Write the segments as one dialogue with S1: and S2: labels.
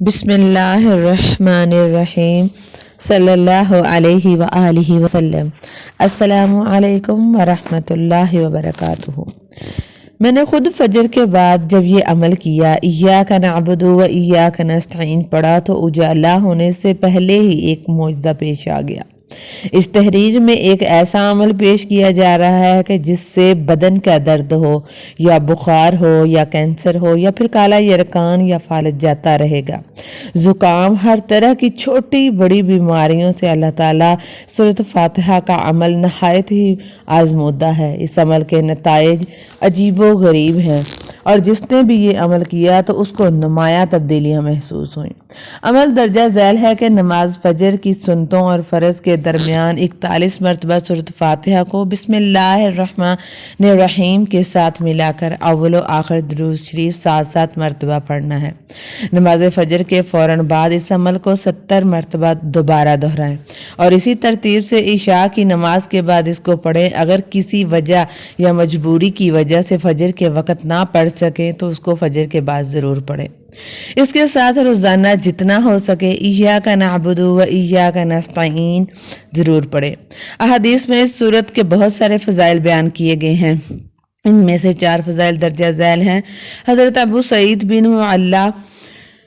S1: بسم اللہ الرحمن الرحیم صلی اللہ علیہ وآلہ وسلم۔ السلام علیکم ورحمۃ اللہ وبرکاتہ۔ میں نے خود فجر کے بعد جب یہ عمل کیا، ایاک نعبد و ایاک نستعین پڑھا تو اجالا ہونے سے پہلے ہی ایک معجزہ پیش آ گیا۔ اس تحریر میں ایک ایسا عمل پیش کیا جا رہا ہے کہ جس سے بدن کا درد ہو یا بخار ہو یا کینسر ہو یا پھر کالا یرقان یا فالج جاتا رہے گا۔ زکام، ہر طرح کی چھوٹی بڑی بیماریوں سے اللہ تعالیٰ سورۃ فاتحہ کا عمل نہایت ہی آزمودہ ہے۔ اس عمل کے نتائج عجیب و غریب ہیں اور جس نے بھی یہ عمل کیا تو اس کو نمایاں تبدیلیاں محسوس ہوئیں۔ عمل درجہ ذیل ہے کہ نماز فجر کی سنتوں اور فرض کے درمیان 41 مرتبہ سورۃ فاتحہ کو بسم اللہ الرحمن الرحیم کے ساتھ ملا کر اول و آخر درود شریف 7 مرتبہ پڑھنا ہے۔ نماز فجر کے فوراً بعد اس عمل کو 70 مرتبہ دوبارہ دہرائیں اور اسی ترتیب سے عشاء کی نماز کے بعد اس کو پڑھیں۔ اگر کسی وجہ یا مجبوری کی وجہ سے فجر کے وقت نہ پڑھ سکیں تو اس کو فجر کے بعد ضرور پڑھیں۔ اس کے ساتھ روزانہ جتنا ہو سکے ایاک نعبد و ایاک نستعین ضرور پڑھیں۔ احادیث میں اس سورت کے بہت سارے فضائل بیان کیے گئے ہیں۔ ان میں سے 4 فضائل درجہ ذیل ہیں۔ حضرت ابو سعید بن معلیٰ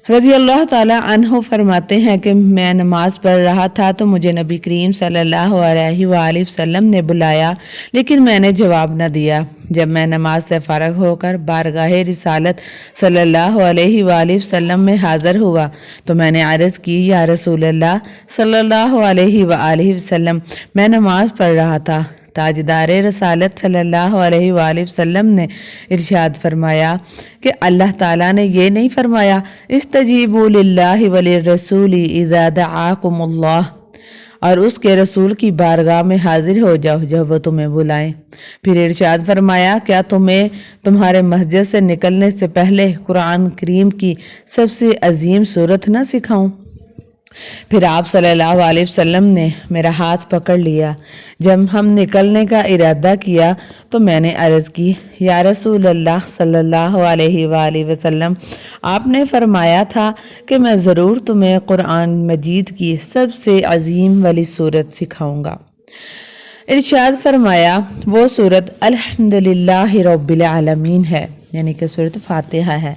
S1: رضی اللہ تعالیٰ عنہ فرماتے ہیں کہ میں نماز پڑھ رہا تھا تو مجھے نبی کریم صلی اللہ علیہ وآلہ وسلم نے بلایا، لیکن میں نے جواب نہ دیا۔ جب میں نماز سے فارغ ہو کر بارگاہ رسالت صلی اللہ علیہ وآلہ وسلم میں حاضر ہوا تو میں نے عرض کی، یا رسول اللہ صلی اللہ علیہ وآلہ وسلم، میں نماز پڑھ رہا تھا۔ تاجدار رسالت صلی اللہ علیہ وآلہ وسلم نے ارشاد فرمایا کہ اللہ تعالیٰ نے یہ نہیں فرمایا استجیبوا للہ وللرسول اذا دعاکم اللہ، اور اس کے رسول کی بارگاہ میں حاضر ہو جاؤ جب وہ تمہیں بلائیں؟ پھر ارشاد فرمایا، کیا تمہیں تمہارے مسجد سے نکلنے سے پہلے قرآن کریم کی سب سے عظیم سورت نہ سکھاؤں؟ پھر آپ صلی اللہ علیہ وسلم نے میرا ہاتھ پکڑ لیا۔ جب ہم نکلنے کا ارادہ کیا تو میں نے عرض کی، یا رسول اللہ صلی اللہ علیہ وآلہ وسلم، آپ نے فرمایا تھا کہ میں ضرور تمہیں قرآن مجید کی سب سے عظیم والی سورت سکھاؤں گا۔ ارشاد فرمایا وہ سورت الحمدللہ رب العالمین ہے، یعنی کہ سورۃ فاتحہ ہے۔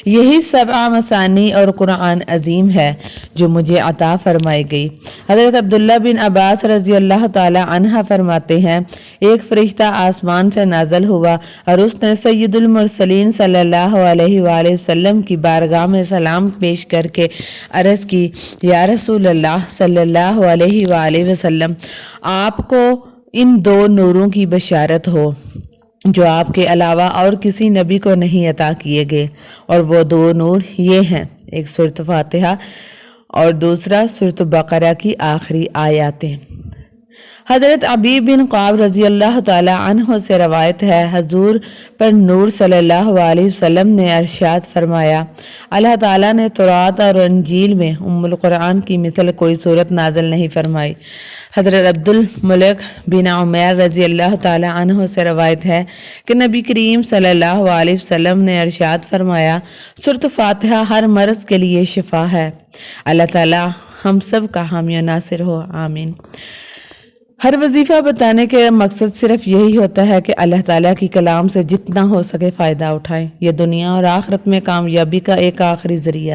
S1: یہی 7 مثانی اور قرآن عظیم ہے جو مجھے عطا فرمائی گئی۔ حضرت عبداللہ بن عباس رضی اللہ تعالی عنہ فرماتے ہیں، ایک فرشتہ آسمان سے نازل ہوا اور اس نے سید المرسلین صلی اللہ علیہ وآلہ وسلم کی بارگاہ میں سلام پیش کر کے عرض کی، یا رسول اللہ صلی اللہ علیہ وآلہ وسلم، آپ کو ان 2 نوروں کی بشارت ہو جو آپ کے علاوہ اور کسی نبی کو نہیں عطا کیے گئے، اور وہ 2 نور یہ ہیں، ایک سورۃ فاتحہ اور دوسرا سورۃ بقرہ کی آخری آیاتیں۔ حضرت عبی بن قعب رضی اللہ تعالی عنہ سے روایت ہے، حضور پر نور صلی اللہ علیہ وسلم نے ارشاد فرمایا، اللہ تعالیٰ نے تورات اور انجیل میں ام القرآن کی مثل کوئی صورت نازل نہیں فرمائی۔ حضرت عبد الملک بن عمیر رضی اللہ تعالی عنہ سے روایت ہے کہ نبی کریم صلی اللہ علیہ وسلم نے ارشاد فرمایا، سورۃ فاتحہ ہر مرض کے لیے شفا ہے۔ اللہ تعالی ہم سب کا حامی و ناصر ہو، آمین۔ ہر وظیفہ بتانے کے مقصد صرف یہی ہوتا ہے کہ اللہ تعالیٰ کی کلام سے جتنا ہو سکے فائدہ اٹھائیں۔ یہ دنیا اور آخرت میں کامیابی کا ایک آخری ذریعہ